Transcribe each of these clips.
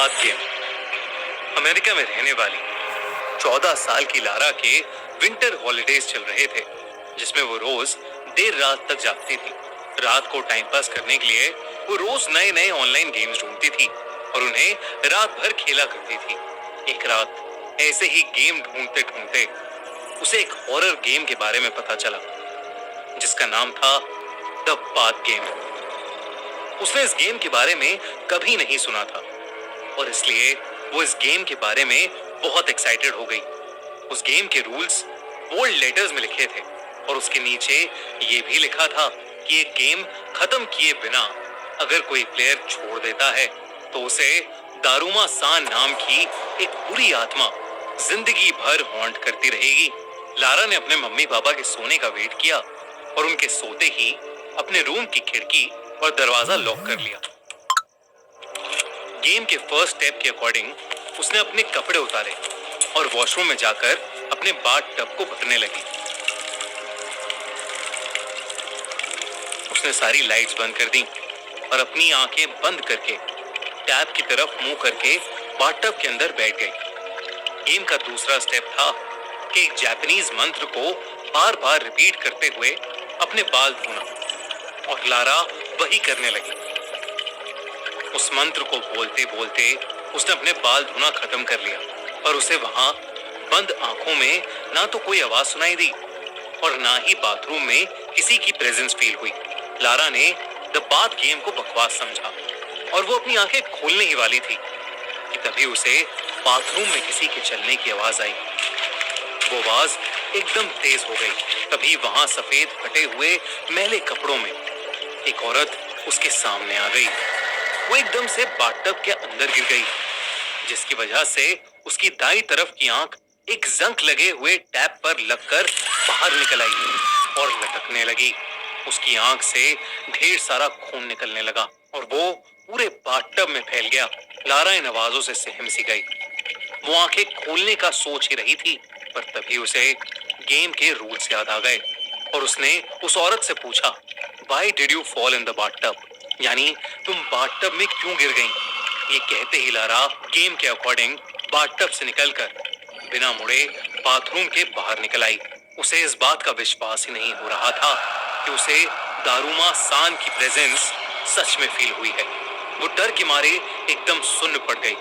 बात game. America में रहने वाली 14 साल की लारा के विंटर हॉलिडेज चल रहे थे, जिसमें वो रोज देर रात तक जागती थी। रात को टाइम पास करने के लिए वो रोज नए नए ऑनलाइन गेम्स ढूंढती थी और उन्हें रात भर खेला करती थी। एक रात ऐसे ही गेम ढूंढते ढूंढते उसे एक हॉरर गेम के बारे में पता चला, जिसका नाम था द बाथ गेम। उसने इस गेम के बारे में कभी नहीं सुना था और इसलिए वो इस गेम के बारे में बहुत एक्साइटेड हो गई। उस गेम के रूल्स बोल्ड लेटर्स में लिखे थे और उसके नीचे ये भी लिखा था कि ये गेम खत्म किए बिना अगर कोई प्लेयर छोड़ देता है तो उसे दारुमा सान नाम की एक बुरी आत्मा जिंदगी भर हॉन्ट करती रहेगी। लारा ने अपने मम्मी पापा के सोने का वेट किया और उनके सोते ही अपने रूम की खिड़की और दरवाजा लॉक कर लिया। गेम के फर्स्ट स्टेप के अकॉर्डिंग उसने अपने कपड़े उतारे और वॉशरूम में जाकर अपने बाथ टब को भरने लगी। उसने सारी लाइट्स बंद कर दी और अपनी आंखें बंद करके टैप की तरफ मुंह करके बाथ टब के अंदर बैठ गई। गेम का दूसरा स्टेप था कि एक जापानीज मंत्र को बार बार रिपीट करते हुए अपने बाल धोना, और लारा वही करने लगी। उस मंत्र को बोलते बोलते उसने अपने बाल धोना खत्म कर लिया और उसे वहां बंद आंखों में ना तो कोई आवाज सुनाई दी और ना ही बाथरूम में किसी की प्रेजेंस फील हुई। लारा ने द बाथ गेम को बकवास समझा और वो अपनी आंखें खोलने ही वाली थी कि तभी उसे बाथरूम में किसी के चलने की आवाज आई। वो आवाज एकदम तेज हो गई। तभी वहां सफेद फटे हुए मैले कपड़ों में एक औरत उसके सामने आ गई। वो एकदम से बाथटब के अंदर गिर गई, जिसकी वजह से उसकी दाईं तरफ की आंख एक जंक लगे हुए टैप पर लगकर बाहर निकल आई और लटकने लगी। उसकी आंख से ढेर सारा खून निकलने लगा और वो पूरे बाथटब में फैल गया। लारा इन आवाजों से सहम सी गई। वो आंखें खोलने का सोच ही रही थी, पर तभी उसे गेम के रूल्स याद आ गए और उसने उस औरत से पूछा, Why did you fall in the bathtub? यानी तुम बाथटब में क्यों गिर गईं? ये कहते ही लारा गेम के अकॉर्डिंग बाथटब से निकलकर बिना मुड़े बाथरूम के बाहर निकल आई। उसे इस बात का विश्वास ही नहीं हो रहा था कि उसे दारुमा सान की प्रेजेंस सच में फील हुई है। वो डर के मारे एकदम सुन्न पड़ गई।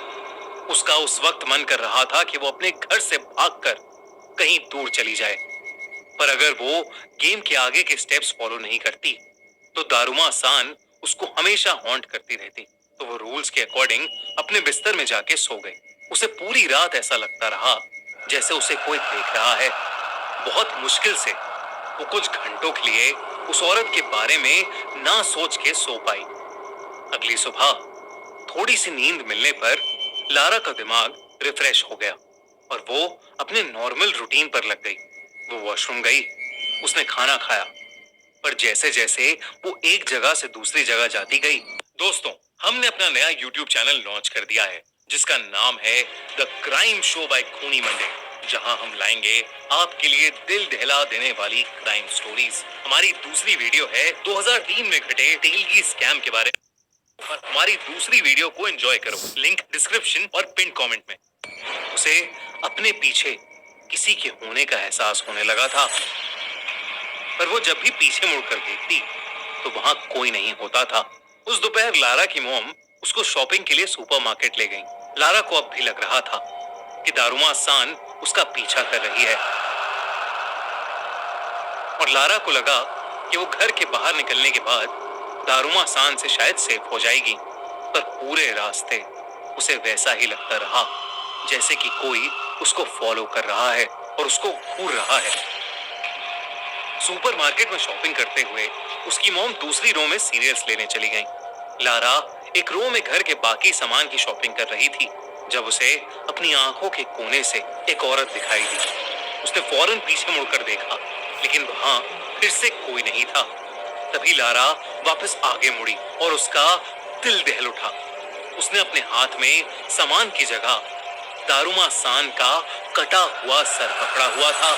उसका उस वक्त मन कर रहा था कि वो अपने घर से भागकर कहीं दूर चली जाए, पर अगर वो गेम के आगे के स्टेप्स फॉलो नहीं करती तो दारुमा सान उसको हमेशा हॉन्ट करती रहती। तो वो रूल्स के अकॉर्डिंग अपने बिस्तर में जाके सो गई। उसे पूरी रात ऐसा लगता रहा जैसे उसे कोई देख रहा है। बहुत मुश्किल से वो कुछ घंटों के लिए उस औरत के बारे में ना सोच के सो पाई। अगली सुबह थोड़ी सी नींद मिलने पर लारा का दिमाग रिफ्रेश हो गया और वो अपने नॉर्मल रूटीन पर लग गई। वो वॉशरूम गई, उसने खाना खाया, पर जैसे जैसे वो एक जगह से दूसरी जगह जाती गई। दोस्तों, हमने अपना नया YouTube चैनल लॉन्च कर दिया है, जिसका नाम है the crime show by Khooni Monday, जहां हम लाएंगे आपके लिए दिल दहला देने वाली क्राइम स्टोरीज। हमारी दूसरी वीडियो है 2003 में घटे तेलगी स्कैम के बारे में। और हमारी दूसरी वीडियो को एंजॉय करो, लिंक डिस्क्रिप्शन और पिन कमेंट में। उसे अपने पीछे किसी के होने का एहसास होने लगा था, पर वो जब भी पीछे मुड़कर देखती तो वहां कोई नहीं होता था। उस दोपहर लारा की मॉम उसको शॉपिंग के लिए सुपरमार्केट ले गई। लारा को अब भी लग रहा था कि दारुमा सान उसका पीछा कर रही है और लारा को लगा कि वो घर के बाहर निकलने के बाद दारुमा सान से शायद सेफ हो जाएगी, पर पूरे रास्ते उसे वैसा ही लगता रहा जैसे कि कोई उसको फॉलो कर रहा है और उसको घूर रहा है। सुपरमार्केट में शॉपिंग करते हुए उसकी मॉम दूसरी रो में सीरियल्स लेने चली गई। लारा एक रो में घर के बाकी सामान की शॉपिंग कर रही थी जब उसे अपनी आंखों के कोने से एक औरत दिखाई दी। उसने फौरन पीछे मुड़कर देखा, लेकिन वहां फिर से कोई नहीं था। तभी लारा वापस आगे मुड़ी और उसका दिल दहल उठा। उसने अपने हाथ में सामान की जगह दारुमा सान का कटा हुआ सर पकड़ा हुआ था।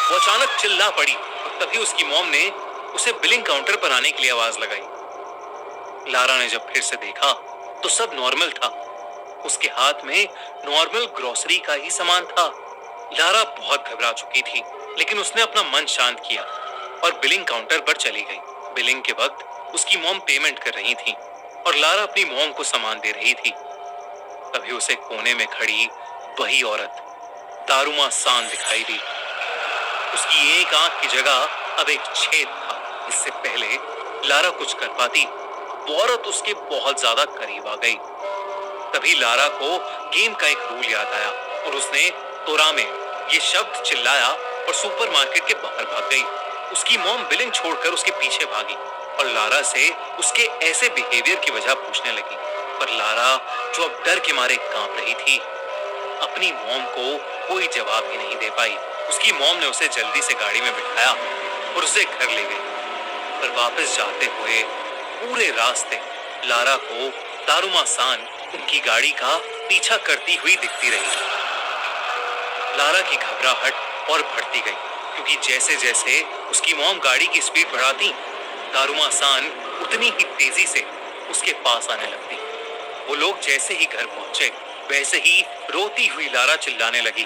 वो अचानक चिल्ला पड़ी और तभी उसकी मॉम ने उसे बिलिंग काउंटर पर आने के लिए आवाज लगाई। लारा ने जब फिर से देखा तो सब नॉर्मल था। उसके हाथ में नॉर्मल ग्रोसरी का ही सामान था। लारा बहुत घबरा चुकी थी, लेकिन उसने अपना मन शांत किया और बिलिंग काउंटर पर चली गई। बिलिंग के वक्त उसकी मॉम पेमेंट कर रही थी और लारा अपनी मॉम को सामान दे रही थी। तभी उसे कोने में खड़ी वही औरत दारूमा सान दिखाई दी। उसकी एक आंख की जगह अब एक छेद था। इससे पहले लारा कुछ कर पाती, वो औरत उसके बहुत ज्यादा करीब आ गई। तभी लारा को गेम का एक रूल याद आया और उसने तोरामे ये शब्द चिल्लाया और सुपरमार्केट के बाहर भाग गई। उसकी मॉम बिलिंग छोड़कर उसके पीछे भागी और लारा से उसके ऐसे बिहेवियर की वजह पूछने लगी। पर लारा, जो अब डर के मारे कांप रही थी, अपनी मॉम को कोई जवाब ही नहीं दे पाई। उसकी मॉम ने उसे जल्दी से गाड़ी में बिठाया और उसे घर ले गई। पर वापस जाते हुए पूरे रास्ते लारा को दारूमा सान उनकी गाड़ी का पीछा करती हुई दिखती रही। लारा की घबराहट और बढ़ती गई, क्योंकि जैसे जैसे उसकी मॉम गाड़ी की स्पीड बढ़ाती, दारूमा सान उतनी ही तेजी से उसके पास आने लगती। वो लोग जैसे ही घर पहुंचे, वैसे ही रोती हुई लारा चिल्लाने लगी,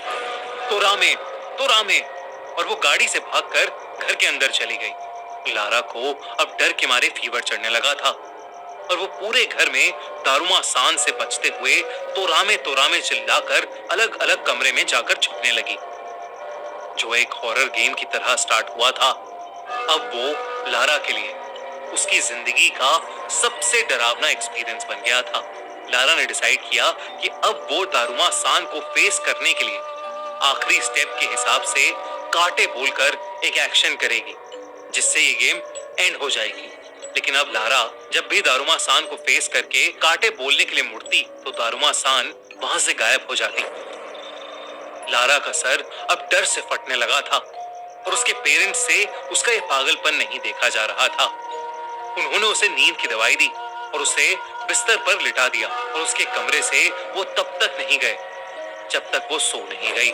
तोरामे, तोरामे, और वो गाड़ी से भागकर घर के अंदर चली गई। लारा को अब डर के मारे फीवर चढ़ने लगा था और वो पूरे घर में दारूमा सान से बचते हुए तोरामे तोरामे चिल्लाकर अलग अलग कमरे में जाकर छुपने लगी। जो एक हॉरर गेम की तरह स्टार्ट हुआ था, अब वो लारा के लिए उसकी जिंदगी का सबसे डरावना एक्सपीरियंस बन गया था। लारा ने डिसाइड किया कि अब वो दारूमा सान को फेस करने के लिए आखिरी स्टेप के हिसाब से काटे बोलकर एक एक्शन करेगी, जिससे ये गेम एंड हो जाएगी। लेकिन अब लारा जब भी दारूमा सान को फेस करके काटे बोलने के लिए मुड़ती, तो दारूमा सान वहां से गायब हो जाती। लारा का सर अब डर से फटने लगा था और उसके पेरेंट्स से उसका ये पागलपन नहीं देखा जा रहा था। उन्होंने उसे नींद की दवाई दी और उसे बिस्तर पर लिटा दिया और उसके कमरे से वो तब तक नहीं गए जब तक वो सो नहीं गई।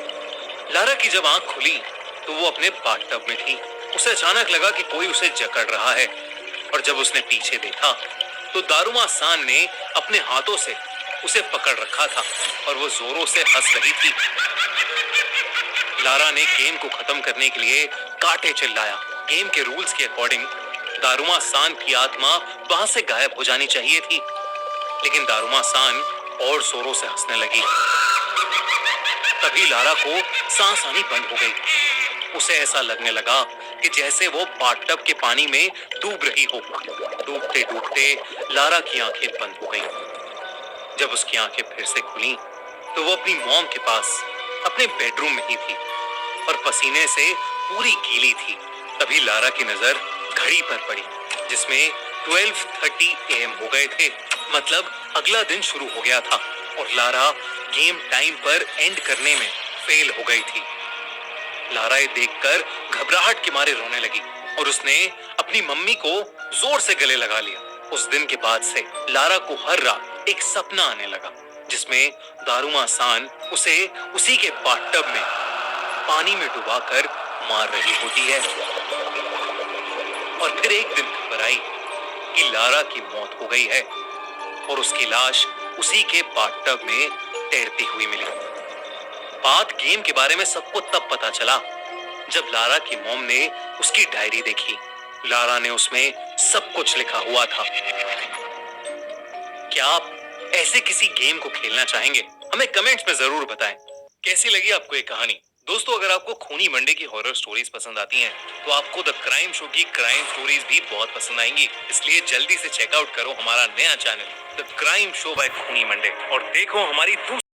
लारा की जब आंख खुली तो वो अपने बाथटब में थी। उसे अचानक लगा कि कोई उसे जकड़ रहा है और जब उसने पीछे देखा तो दारूमा सान ने अपने हाथों से उसे पकड़ रखा था और वो जोरों से हंस रही थी। लारा ने गेम को खत्म करने के लिए काटे चिल्लाया। गेम के रूल्स के अकॉर्डिंग दारूमा सान की आत्मा वहां से गायब हो जानी चाहिए थी, लेकिन दारूमा सान और जोरों से हंसने लगी। तभी लारा को सांस आनी बंद हो गई। उसे ऐसा लगने लगा कि जैसे वो बाथटब के पानी में डूब रही हो। डूबते डूबते लारा की आंखें बंद हो गईं। जब उसकी आंखें फिर से खुली तो वो अपनी मॉम के पास अपने बेडरूम में ही थी और पसीने से पूरी गीली थी। तभी लारा की नजर घड़ी पर पड़ी, जिसमें 12:30 AM हो गए थे। मतलब अगला दिन शुरू हो गया था और लारा गेम टाइम पर एंड करने में फेल हो गई थी। लारा ये देखकर घबराहट के मारे रोने लगी और उसने अपनी मम्मी को जोर से गले लगा लिया। उस दिन के बाद से लारा को हर रात एक सपना आने लगा, जिसमें दारूमा सान उसे उसी के बाथटब में पानी में डुबाकर मार रही होती है। और फिर एक दिन खबर आई कि लारा की मौत हो गई है और उसकी लाश उसी के बाथटब में तैरती हुई मिली। बात गेम के बारे में सबको तब पता चला जब लारा की मॉम ने उसकी डायरी देखी। लारा ने उसमें सब कुछ लिखा हुआ था। क्या आप ऐसे किसी गेम को खेलना चाहेंगे? हमें कमेंट्स में जरूर बताएं। कैसी लगी आपको ये कहानी? दोस्तों, अगर आपको खूनी मंडे की हॉरर स्टोरीज पसंद आती हैं, तो आपको द क्राइम शो की क्राइम स्टोरीज भी बहुत पसंद आएंगी। इसलिए जल्दी से चेकआउट करो हमारा नया channel the crime show by Khooni Monday और देखो हमारी